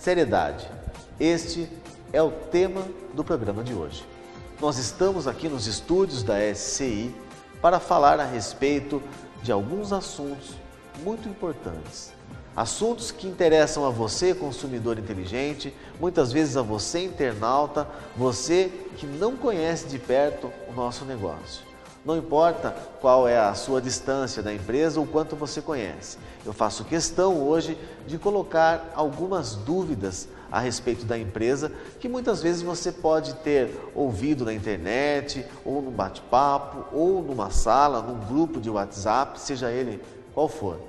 Seriedade. Este é o tema do programa de hoje. Nós estamos aqui nos estúdios da SCI para falar a respeito de alguns assuntos muito importantes. Assuntos que interessam a você, consumidor inteligente, muitas vezes a você, internauta, você que não conhece de perto o nosso negócio. Não importa qual é a sua distância da empresa ou quanto você conhece. Eu faço questão hoje de colocar algumas dúvidas a respeito da empresa que muitas vezes você pode ter ouvido na internet, ou num bate-papo, ou numa sala, num grupo de WhatsApp, seja ele qual for.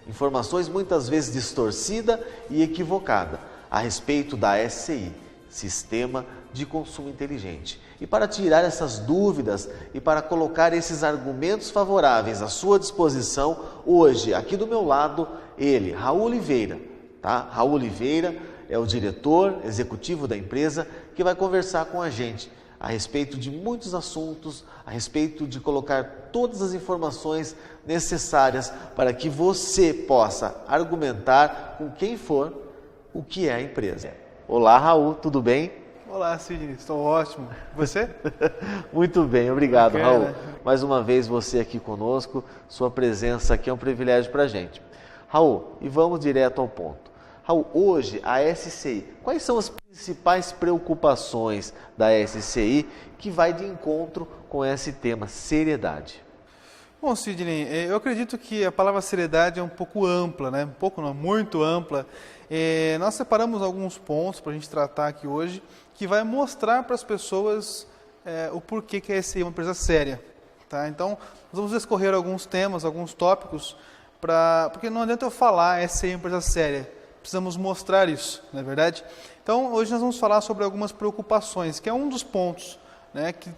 Informações muitas vezes distorcidas e equivocadas a respeito da SCI, Sistema de Consumo Inteligente. E para tirar essas dúvidas e para colocar esses argumentos favoráveis à sua disposição, hoje, aqui do meu lado, ele, Raul Oliveira. Tá? Raul Oliveira é o diretor executivo da empresa que vai conversar com a gente a respeito de muitos assuntos, a respeito de colocar todas as informações necessárias para que você possa argumentar com quem for o que é a empresa. Olá, Raul, tudo bem? Olá, Sidney, estou ótimo. Você? Muito bem, obrigado, Bacana. Raul. Mais uma vez você aqui conosco, sua presença aqui é um privilégio para a gente. Raul, e vamos direto ao ponto. Raul, hoje a SCI, quais são as principais preocupações da SCI que vai de encontro com esse tema, seriedade? Bom, Sidney, eu acredito que a palavra seriedade é um pouco ampla, né? Um pouco não, muito ampla. Nós separamos alguns pontos para a gente tratar aqui hoje, que vai mostrar para as pessoas o porquê que a SCI é uma empresa séria. Tá? Então, nós vamos escorrer alguns temas, alguns tópicos, porque não adianta eu falar a SCI é uma empresa séria, precisamos mostrar isso, não é verdade? Então, hoje nós vamos falar sobre algumas preocupações, que é um dos pontos, né, que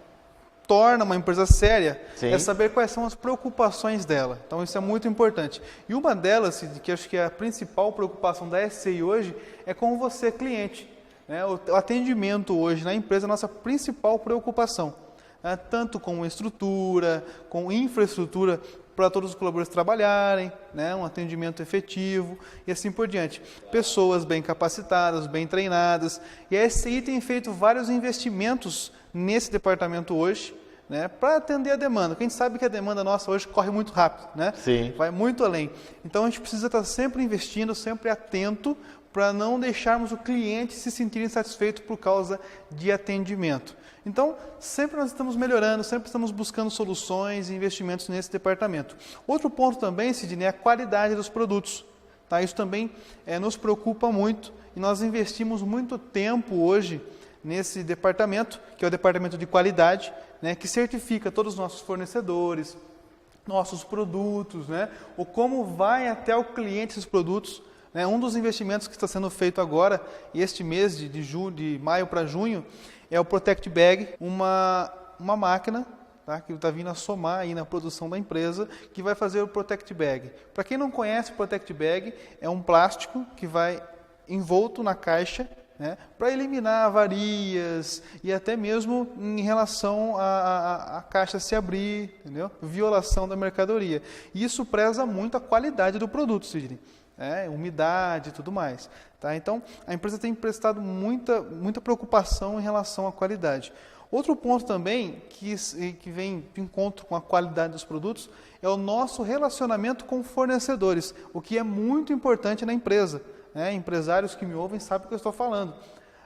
torna uma empresa séria, Sim. é saber quais são as preocupações dela. Então, isso é muito importante. E uma delas, que acho que é a principal preocupação da SCI hoje, é com você, cliente. Né? O atendimento hoje na empresa é a nossa principal preocupação. Né? Tanto com estrutura, com infraestrutura para todos os colaboradores trabalharem, né? Um atendimento efetivo e assim por diante. Pessoas bem capacitadas, bem treinadas. E a SCI tem feito vários investimentos nesse departamento hoje, né, para atender a demanda. Porque a gente sabe que a demanda nossa hoje corre muito rápido, né? Sim. Vai muito além. Então a gente precisa estar sempre investindo, sempre atento, para não deixarmos o cliente se sentir insatisfeito por causa de atendimento. Então, sempre nós estamos melhorando, sempre estamos buscando soluções e investimentos nesse departamento. Outro ponto também, Sidney, é a qualidade dos produtos. Tá? Isso também nos preocupa muito e nós investimos muito tempo hoje nesse departamento, que é o departamento de qualidade, né, que certifica todos os nossos fornecedores, nossos produtos, né, ou como vai até o cliente esses produtos. Né. Um dos investimentos que está sendo feito agora, este mês de maio para junho, é o Protect Bag, uma máquina, tá, que está vindo a somar aí na produção da empresa, que vai fazer o Protect Bag. Para quem não conhece, o Protect Bag é um plástico que vai envolto na caixa, né, para eliminar avarias e até mesmo em relação à caixa se abrir, entendeu? Violação da mercadoria. E isso preza muito a qualidade do produto, Sidney. Umidade e tudo mais. Tá? Então, a empresa tem prestado muita preocupação em relação à qualidade. Outro ponto também que vem de encontro com a qualidade dos produtos é o nosso relacionamento com fornecedores, o que é muito importante na empresa. Né? Empresários que me ouvem sabem o que eu estou falando.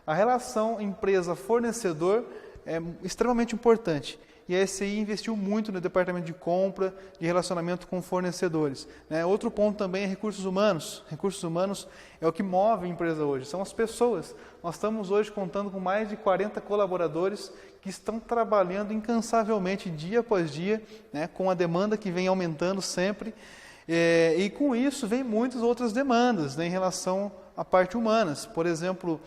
A relação empresa-fornecedor é extremamente importante. E a SCI investiu muito no departamento de compra, de relacionamento com fornecedores. Né? Outro ponto também é recursos humanos. Recursos humanos é o que move a empresa hoje, são as pessoas. Nós estamos hoje contando com mais de 40 colaboradores que estão trabalhando incansavelmente dia após dia, né? Com a demanda que vem aumentando sempre. E com isso vem muitas outras demandas, né? Em relação à parte humanas. Por exemplo,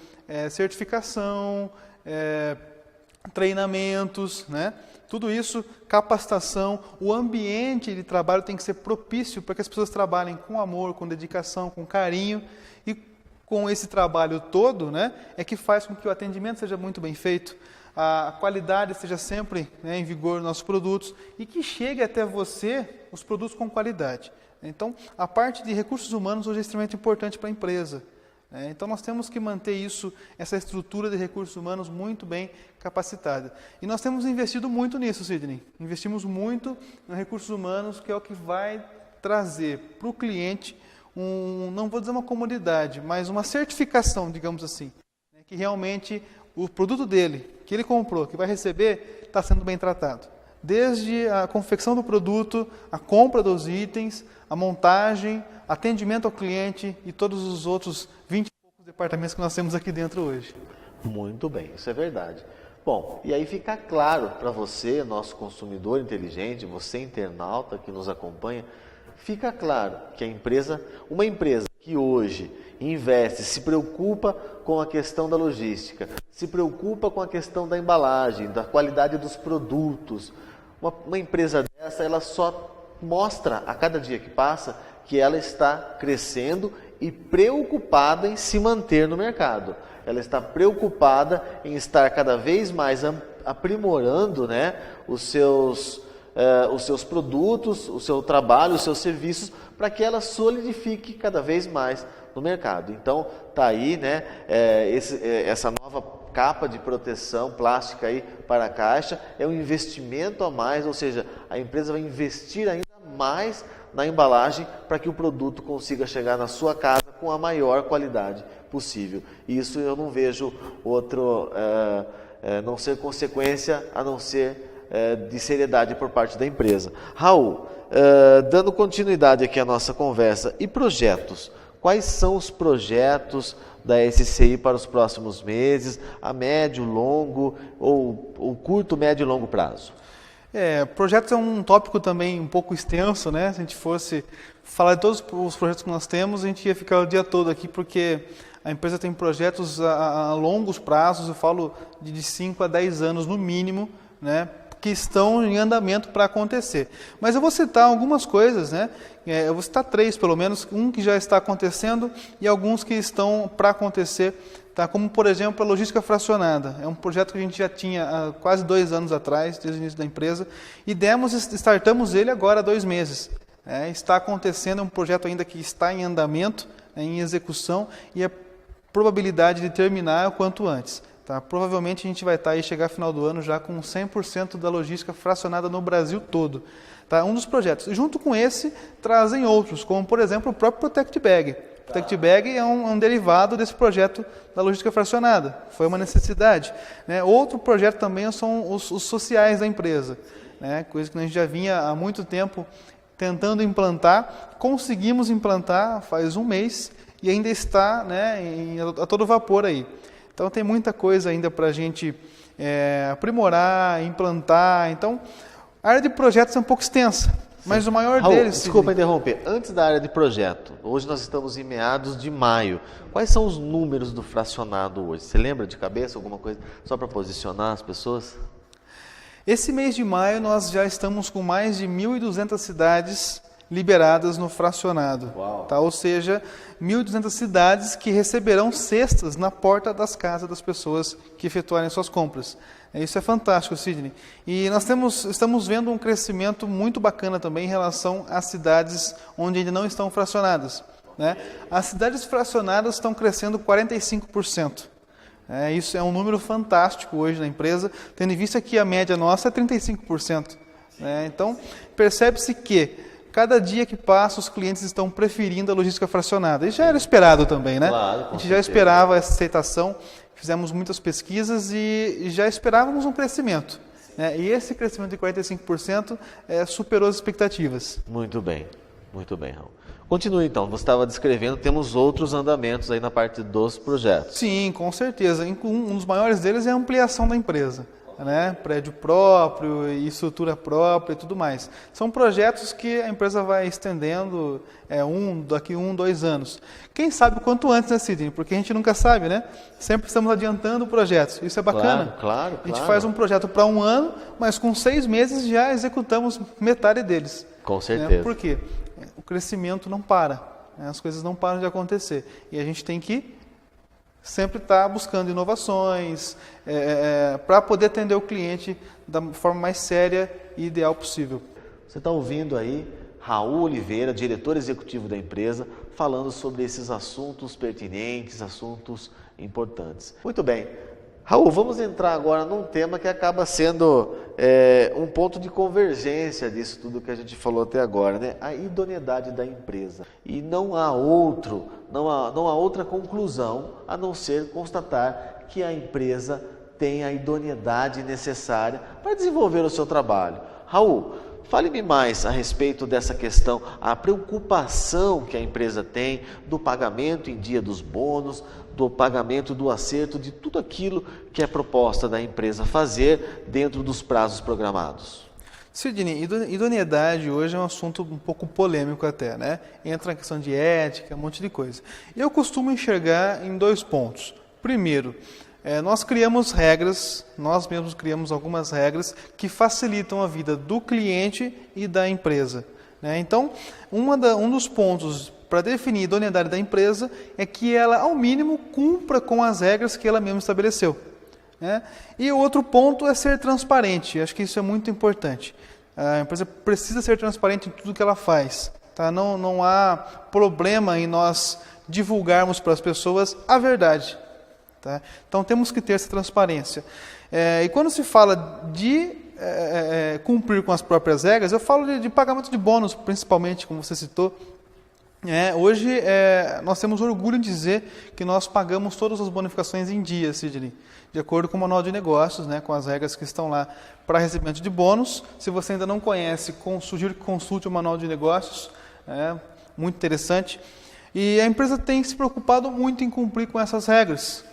certificação, treinamentos, né? Tudo isso, capacitação, o ambiente de trabalho tem que ser propício para que as pessoas trabalhem com amor, com dedicação, com carinho, e com esse trabalho todo, né, é que faz com que o atendimento seja muito bem feito, a qualidade esteja sempre, né, em vigor nos nossos produtos e que chegue até você os produtos com qualidade. Então, a parte de recursos humanos hoje é extremamente importante para a empresa. Então nós temos que manter isso, essa estrutura de recursos humanos muito bem capacitada. E nós temos investido muito nisso, Sidney. Investimos muito em recursos humanos, que é o que vai trazer para o cliente não vou dizer uma comodidade, mas uma certificação, digamos assim, que realmente o produto dele, que ele comprou, que vai receber, está sendo bem tratado. Desde a confecção do produto, a compra dos itens, a montagem, atendimento ao cliente e todos os outros 20 e poucos departamentos que nós temos aqui dentro hoje. Muito bem, isso é verdade. Bom, e aí fica claro para você, nosso consumidor inteligente, você internauta que nos acompanha, fica claro que uma empresa que hoje investe, se preocupa com a questão da logística, se preocupa com a questão da embalagem, da qualidade dos produtos, uma empresa dessa, ela só mostra a cada dia que passa que ela está crescendo e preocupada em se manter no mercado. Ela está preocupada em estar cada vez mais aprimorando, os seus produtos, o seu trabalho, os seus serviços, para que ela solidifique cada vez mais no mercado. Então, está aí essa nova capa de proteção plástica aí para a caixa, é um investimento a mais, ou seja, a empresa vai investir ainda mais na embalagem para que o produto consiga chegar na sua casa com a maior qualidade possível. Isso eu não vejo não ser consequência a não ser de seriedade por parte da empresa. Raul, dando continuidade aqui à nossa conversa, e projetos? Quais são os projetos da SCI para os próximos meses, a médio, longo ou curto, médio e longo prazo? Projetos é um tópico também um pouco extenso, Se a gente fosse falar de todos os projetos que nós temos, a gente ia ficar o dia todo aqui, porque a empresa tem projetos a longos prazos, eu falo de 5 a 10 anos no mínimo, que estão em andamento para acontecer. Mas eu vou citar algumas coisas, eu vou citar 3 pelo menos, um que já está acontecendo e alguns que estão para acontecer, como por exemplo a logística fracionada. É um projeto que a gente já tinha há quase 2 anos atrás, desde o início da empresa, e startamos ele agora há 2 meses. Está acontecendo, é um projeto ainda que está em andamento, em execução, e a probabilidade de terminar é o quanto antes. Provavelmente a gente vai chegar ao final do ano já com 100% da logística fracionada no Brasil todo. Um dos projetos. E junto com esse, trazem outros, como por exemplo o próprio Protect Bag. O Protect Bag é um derivado desse projeto da logística fracionada. Foi uma necessidade. Outro projeto também são os sociais da empresa. Coisa que a gente já vinha há muito tempo tentando implantar. Conseguimos implantar faz 1 mês e ainda está a todo vapor aí. Então tem muita coisa ainda para a gente aprimorar, implantar. Então a área de projetos é um pouco extensa, mas o maior Raul, deles... Desculpa interromper, antes da área de projeto, hoje nós estamos em meados de maio. Quais são os números do fracionado hoje? Você lembra de cabeça alguma coisa, só para posicionar as pessoas? Esse mês de maio nós já estamos com mais de 1.200 cidades liberadas no fracionado. Ou seja, 1.200 cidades que receberão cestas na porta das casas das pessoas que efetuarem suas compras. Isso é fantástico, Sidney. E nós estamos vendo um crescimento muito bacana também em relação às cidades onde ainda não estão fracionadas. As cidades fracionadas estão crescendo 45%. Isso é um número fantástico hoje na empresa, tendo em vista que a média nossa é 35%. Então, percebe-se que cada dia que passa, os clientes estão preferindo a logística fracionada. Isso já era esperado também, Claro, a gente já esperava essa aceitação, fizemos muitas pesquisas e já esperávamos um crescimento. E esse crescimento de 45% superou as expectativas. Muito bem, Raul. Continue então, você estava descrevendo, temos outros andamentos aí na parte dos projetos. Sim, com certeza. Um dos maiores deles é a ampliação da empresa. Prédio próprio, estrutura própria e tudo mais. São projetos que a empresa vai estendendo daqui 1, 2 anos. Quem sabe o quanto antes, Sidney? Porque a gente nunca sabe, Sempre estamos adiantando projetos. Isso é bacana. Claro. A gente faz um projeto para 1 ano, mas com 6 meses já executamos metade deles. Com certeza. Por quê? O crescimento não para. As coisas não param de acontecer. E a gente tem que sempre está buscando inovações para poder atender o cliente da forma mais séria e ideal possível. Você está ouvindo aí Raul Oliveira, diretor executivo da empresa, falando sobre esses assuntos pertinentes, assuntos importantes. Muito bem. Raul, vamos entrar agora num tema que acaba sendo um ponto de convergência disso tudo que a gente falou até agora, né? A idoneidade da empresa. E não há outra conclusão a não ser constatar que a empresa tem a idoneidade necessária para desenvolver o seu trabalho. Raul, fale-me mais a respeito dessa questão, a preocupação que a empresa tem do pagamento em dia dos bônus, do pagamento do acerto, de tudo aquilo que é proposta da empresa fazer dentro dos prazos programados. Sidney, idoneidade hoje é um assunto um pouco polêmico até, né? Entra na questão de ética, um monte de coisa. Eu costumo enxergar em 2 pontos. Primeiro, nós mesmos criamos algumas regras que facilitam a vida do cliente e da empresa, né? Então, um dos pontos para definir a idoneidade da empresa é que ela, ao mínimo, cumpra com as regras que ela mesma estabeleceu, né? E o outro ponto é ser transparente. Acho que isso é muito importante. A empresa precisa ser transparente em tudo que ela faz, tá? Não há problema em nós divulgarmos para as pessoas a verdade, tá? Então temos que ter essa transparência. E quando se fala de cumprir com as próprias regras, eu falo de pagamento de bônus, principalmente, como você citou. Hoje nós temos orgulho em dizer que nós pagamos todas as bonificações em dia, Sidney, de acordo com o manual de negócios, né, com as regras que estão lá para recebimento de bônus. Se você ainda não conhece, sugiro que consulte o manual de negócios, muito interessante. E a empresa tem se preocupado muito em cumprir com essas regras,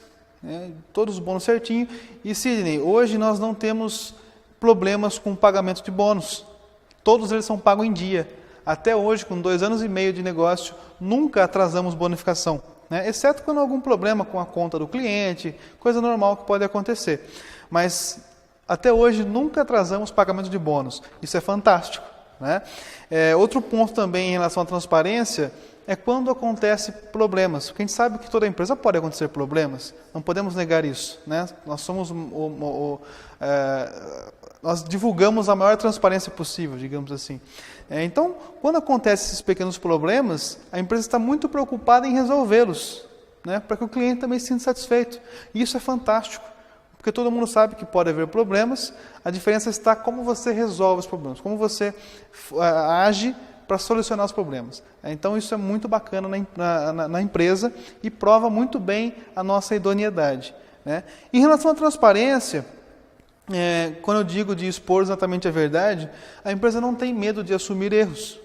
né, todos os bônus certinho. E Sidney, hoje nós não temos problemas com o pagamento de bônus, todos eles são pagos em dia. Até hoje, com 2 anos e meio de negócio, nunca atrasamos bonificação, né? Exceto quando há algum problema com a conta do cliente, coisa normal que pode acontecer. Mas até hoje nunca atrasamos pagamento de bônus. Isso é fantástico, né? Outro ponto também em relação à transparência é quando acontece problemas. Porque a gente sabe que toda empresa pode acontecer problemas, não podemos negar isso, né? Nós divulgamos a maior transparência possível, digamos assim. Então, quando acontecem esses pequenos problemas, a empresa está muito preocupada em resolvê-los, né, para que o cliente também se sinta satisfeito. E isso é fantástico, porque todo mundo sabe que pode haver problemas, a diferença está como você resolve os problemas, como você age para solucionar os problemas. Então, isso é muito bacana na empresa e prova muito bem a nossa idoneidade, né? Em relação à transparência, quando eu digo de expor exatamente a verdade, a empresa não tem medo de assumir erros,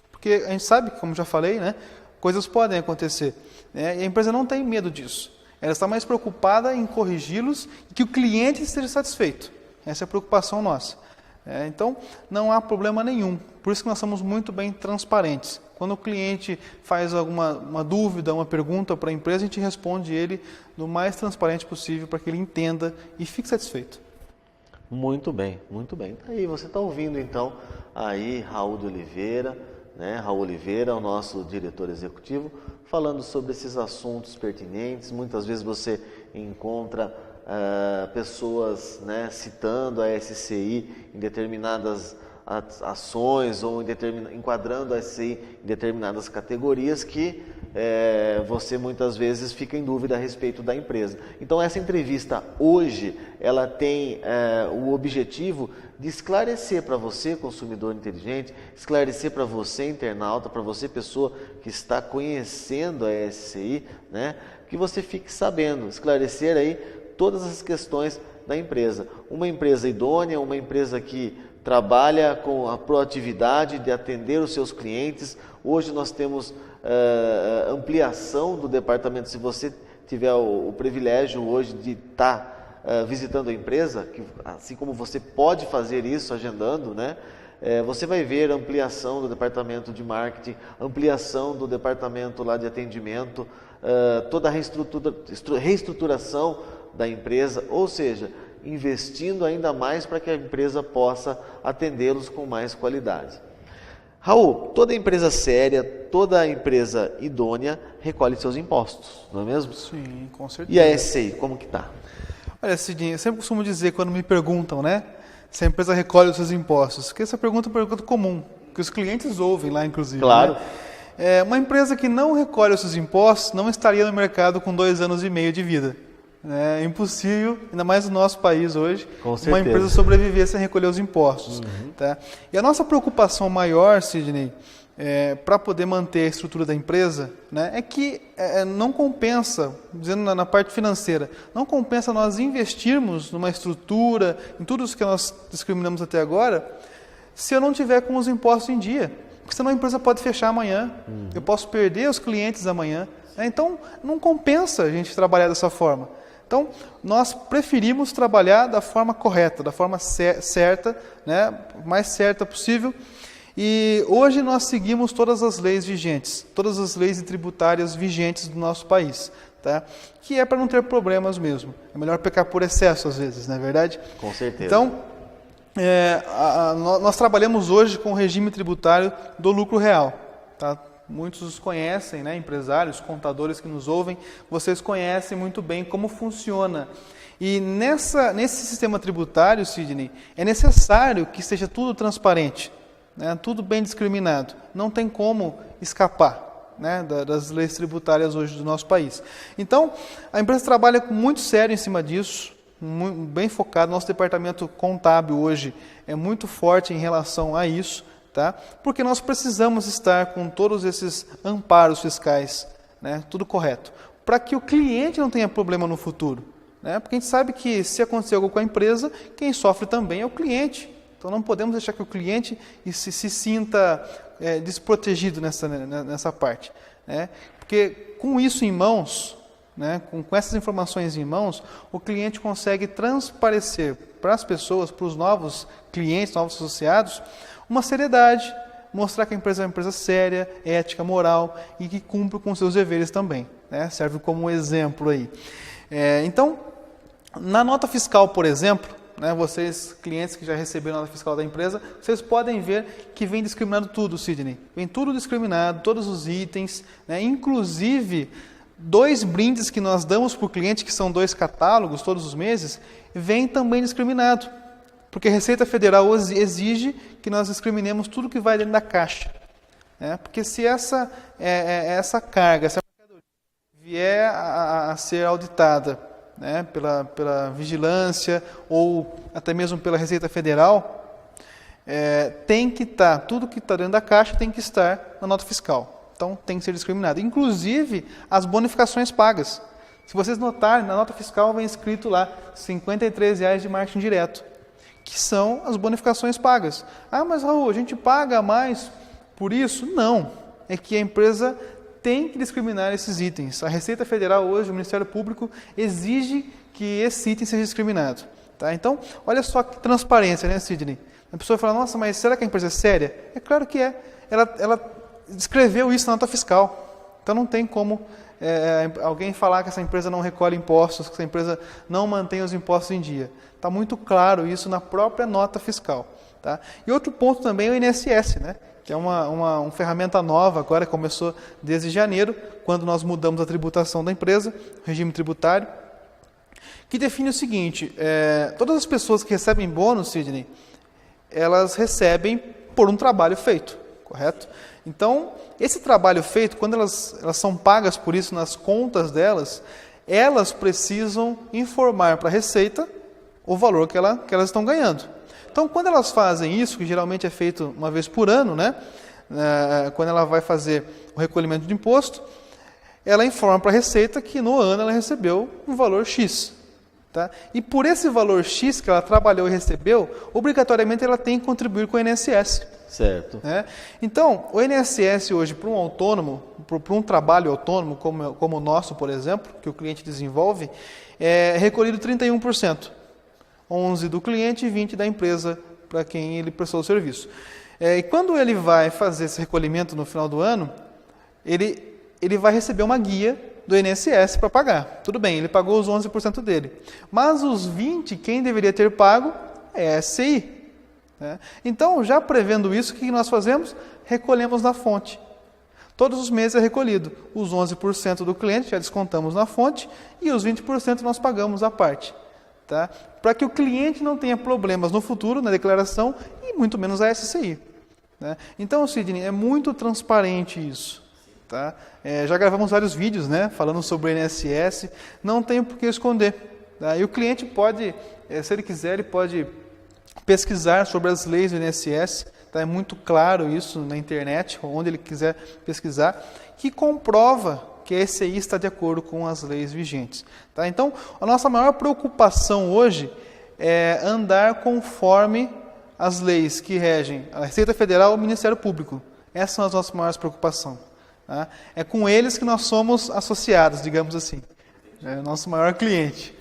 porque a gente sabe, como já falei, né, coisas podem acontecer, né, e a empresa não tem medo disso. Ela está mais preocupada em corrigi-los e que o cliente esteja satisfeito. Essa é a preocupação nossa. Então, não há problema nenhum. Por isso que nós somos muito bem transparentes. Quando o cliente faz uma dúvida, uma pergunta para a empresa, a gente responde ele do mais transparente possível para que ele entenda e fique satisfeito. Muito bem, muito bem. Aí você está ouvindo então aí Raul de Oliveira, né? Raul Oliveira, o nosso diretor executivo, falando sobre esses assuntos pertinentes. Muitas vezes você encontra pessoas, né, citando a SCI em determinadas ações ou enquadrando a SCI em determinadas categorias que você muitas vezes fica em dúvida a respeito da empresa. Então essa entrevista hoje, ela tem o objetivo de esclarecer para você, consumidor inteligente, esclarecer para você, internauta, para você, pessoa que está conhecendo a SCI, né, que você fique sabendo, esclarecer aí todas as questões da empresa. Uma empresa idônea, uma empresa que trabalha com a proatividade de atender os seus clientes. Hoje nós temos ampliação do departamento. Se você tiver o privilégio hoje de estar visitando a empresa, que, assim como você pode fazer isso agendando, né, você vai ver ampliação do departamento de marketing, ampliação do departamento lá de atendimento, toda a reestruturação da empresa, ou seja, investindo ainda mais para que a empresa possa atendê-los com mais qualidade. Raul, toda empresa séria, toda empresa idônea recolhe seus impostos, não é mesmo? Sim, com certeza. E a SCI, como que está? Olha, Cidinho, eu sempre costumo dizer, quando me perguntam, né, se a empresa recolhe os seus impostos, que essa pergunta é uma pergunta comum, que os clientes ouvem lá, inclusive. Claro. Né? Uma empresa que não recolhe os seus impostos não estaria no mercado com 2 anos e meio de vida. É impossível, ainda mais no nosso país hoje, uma empresa sobreviver sem recolher os impostos. Tá? E a nossa preocupação maior, Sidney, para poder manter a estrutura da empresa, né, é que não compensa, dizendo na parte financeira, não compensa nós investirmos numa estrutura, em tudo isso que nós discriminamos até agora, se eu não tiver com os impostos em dia. Porque senão a empresa pode fechar amanhã, eu posso perder os clientes amanhã. Então, não compensa a gente trabalhar dessa forma. Então, nós preferimos trabalhar da forma correta, da forma certa, né, mais certa possível. E hoje nós seguimos todas as leis vigentes, todas as leis tributárias vigentes do nosso país, tá? Que é para não ter problemas mesmo. É melhor pecar por excesso às vezes, não é verdade? Com certeza. Então, nós trabalhamos hoje com o regime tributário do lucro real, tá? Muitos conhecem, né, empresários, contadores que nos ouvem, vocês conhecem muito bem como funciona. E nesse sistema tributário, Sidney, é necessário que seja tudo transparente, né, tudo bem discriminado. Não tem como escapar, né, das leis tributárias hoje do nosso país. Então, a empresa trabalha muito sério em cima disso, bem focado. Nosso departamento contábil hoje é muito forte em relação a isso. Tá? Porque nós precisamos estar com todos esses amparos fiscais, né? Tudo correto, para que o cliente não tenha problema no futuro. Né? Porque a gente sabe que se acontecer algo com a empresa, quem sofre também é o cliente. Então não podemos deixar que o cliente se sinta desprotegido nessa parte. Né? Porque com isso em mãos, né? Com essas informações em mãos, o cliente consegue transparecer para as pessoas, para os novos clientes, novos associados, uma seriedade, mostrar que a empresa é uma empresa séria, ética, moral e que cumpre com seus deveres também. Né? Serve como um exemplo aí. Então, na nota fiscal, por exemplo, né, vocês, clientes que já receberam a nota fiscal da empresa, vocês podem ver que vem discriminado tudo, Sidney. Vem tudo discriminado, todos os itens, né, inclusive 2 brindes que nós damos para o cliente, que são 2 catálogos todos os meses, vem também discriminado. Porque a Receita Federal exige que nós discriminemos tudo que vai dentro da caixa. Né? Porque se essa carga, essa mercadoria vier a ser auditada, né, pela vigilância ou até mesmo pela Receita Federal, tem que estar, tudo que está dentro da caixa tem que estar na nota fiscal. Então tem que ser discriminado. Inclusive as bonificações pagas. Se vocês notarem, na nota fiscal vem escrito lá R$ 53,00 de marketing direto, que são as bonificações pagas. Ah, mas Raul, a gente paga mais por isso? Não. É que a empresa tem que discriminar esses itens. A Receita Federal hoje, o Ministério Público, exige que esse item seja discriminado. Tá? Então, olha só que transparência, né, Sidney? A pessoa fala, nossa, mas será que a empresa é séria? É claro que é. Ela escreveu isso na nota fiscal. Então não tem como alguém falar que essa empresa não recolhe impostos, que essa empresa não mantém os impostos em dia. Está muito claro isso na própria nota fiscal. Tá? E outro ponto também é o INSS, né? Que é uma ferramenta nova, agora começou desde janeiro, quando nós mudamos a tributação da empresa, o regime tributário, que define o seguinte, todas as pessoas que recebem bônus, Sidney, elas recebem por um trabalho feito, correto? Então, esse trabalho feito, quando elas são pagas por isso nas contas delas, elas precisam informar para a Receita o valor que elas estão ganhando. Então, quando elas fazem isso, que geralmente é feito uma vez por ano, né? Quando ela vai fazer o recolhimento de imposto, ela informa para a Receita que no ano ela recebeu um valor X. Tá? E por esse valor X que ela trabalhou e recebeu, obrigatoriamente ela tem que contribuir com o INSS. Certo. Né? Então, o INSS hoje, para um autônomo, para um trabalho autônomo, como o nosso, por exemplo, que o cliente desenvolve, é recolhido 31%. 11% do cliente e 20% da empresa para quem ele prestou o serviço. E quando ele vai fazer esse recolhimento no final do ano, ele vai receber uma guia do INSS para pagar. Tudo bem, ele pagou os 11% dele. Mas os 20%, quem deveria ter pago é a SCI. Né? Então, já prevendo isso, o que nós fazemos? Recolhemos na fonte. Todos os meses é recolhido. Os 11% do cliente já descontamos na fonte e os 20% nós pagamos à parte. Tá? Para que o cliente não tenha problemas no futuro, na declaração, e muito menos a SCI. né? Então, Sidney, é muito transparente isso. Tá? Já gravamos vários vídeos, né, falando sobre o INSS, não tem por que esconder. Tá? E o cliente pode, se ele quiser, ele pode pesquisar sobre as leis do INSS, tá? É muito claro isso na internet, onde ele quiser pesquisar, que comprova que a ECI está de acordo com as leis vigentes. Tá? Então, a nossa maior preocupação hoje é andar conforme as leis que regem a Receita Federal e o Ministério Público. Essas são as nossas maiores preocupações. Tá? É com eles que nós somos associados, digamos assim. É o nosso maior cliente.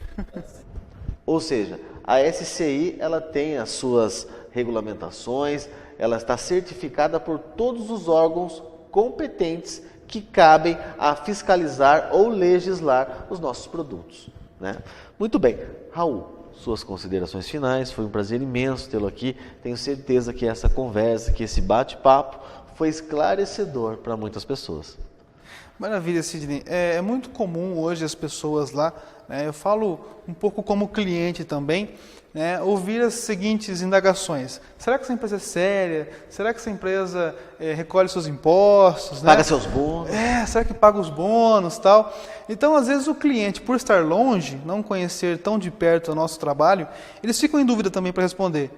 Ou seja, a SCI ela tem as suas regulamentações, ela está certificada por todos os órgãos competentes que cabem a fiscalizar ou legislar os nossos produtos, né? Muito bem. Raul, suas considerações finais, foi um prazer imenso tê-lo aqui. Tenho certeza que essa conversa, que esse bate-papo foi esclarecedor para muitas pessoas. Maravilha, Sidney. É muito comum hoje as pessoas lá, né, eu falo um pouco como cliente também, né, ouvir as seguintes indagações. Será que essa empresa é séria? Será que essa empresa recolhe seus impostos? Paga, né? seus bônus? Será que paga os bônus e tal? Então, às vezes, o cliente, por estar longe, não conhecer tão de perto o nosso trabalho, eles ficam em dúvida também para responder.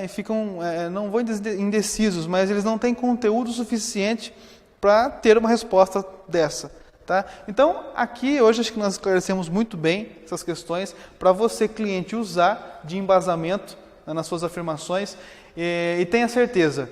E ficam, não vou dizer indecisos, mas eles não têm conteúdo suficiente para ter uma resposta dessa. Tá? Então, aqui hoje acho que nós esclarecemos muito bem essas questões para você, cliente, usar de embasamento, né, nas suas afirmações e tenha certeza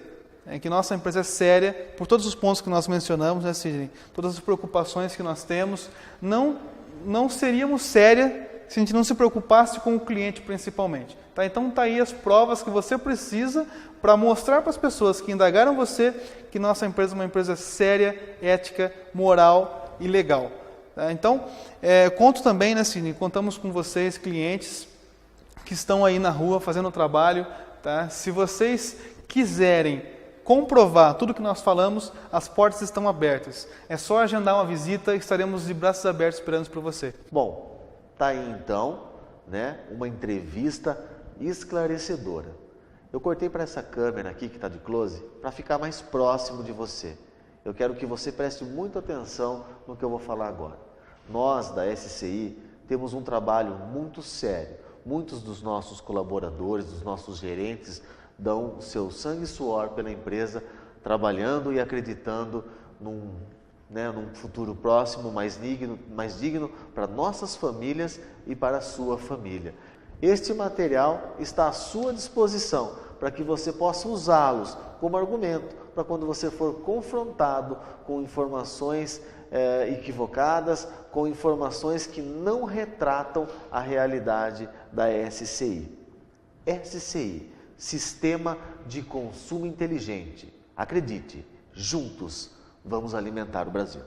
que nossa empresa é séria por todos os pontos que nós mencionamos, né, Sidney? Todas as preocupações que nós temos. Não seríamos séria se a gente não se preocupasse com o cliente principalmente. Tá? Então, está aí as provas que você precisa para mostrar para as pessoas que indagaram você que nossa empresa é uma empresa séria, ética, moral e legal. Tá? Então, conto também, né, Sidney? Contamos com vocês, clientes que estão aí na rua fazendo o trabalho. Tá? Se vocês quiserem comprovar tudo que nós falamos, as portas estão abertas. É só agendar uma visita e estaremos de braços abertos esperando por você. Bom, tá aí então, né, uma entrevista esclarecedora. Eu cortei para essa câmera aqui que está de close para ficar mais próximo de você. Eu quero que você preste muita atenção no que eu vou falar agora. Nós da SCI temos um trabalho muito sério. Muitos dos nossos colaboradores, dos nossos gerentes, dão seu sangue e suor pela empresa, trabalhando e acreditando num futuro próximo, mais digno para nossas famílias e para a sua família. Este material está à sua disposição para que você possa usá-los como argumento para quando você for confrontado com informações equivocadas, com informações que não retratam a realidade da SCI. SCI, Sistema de Consumo Inteligente. Acredite, juntos vamos alimentar o Brasil.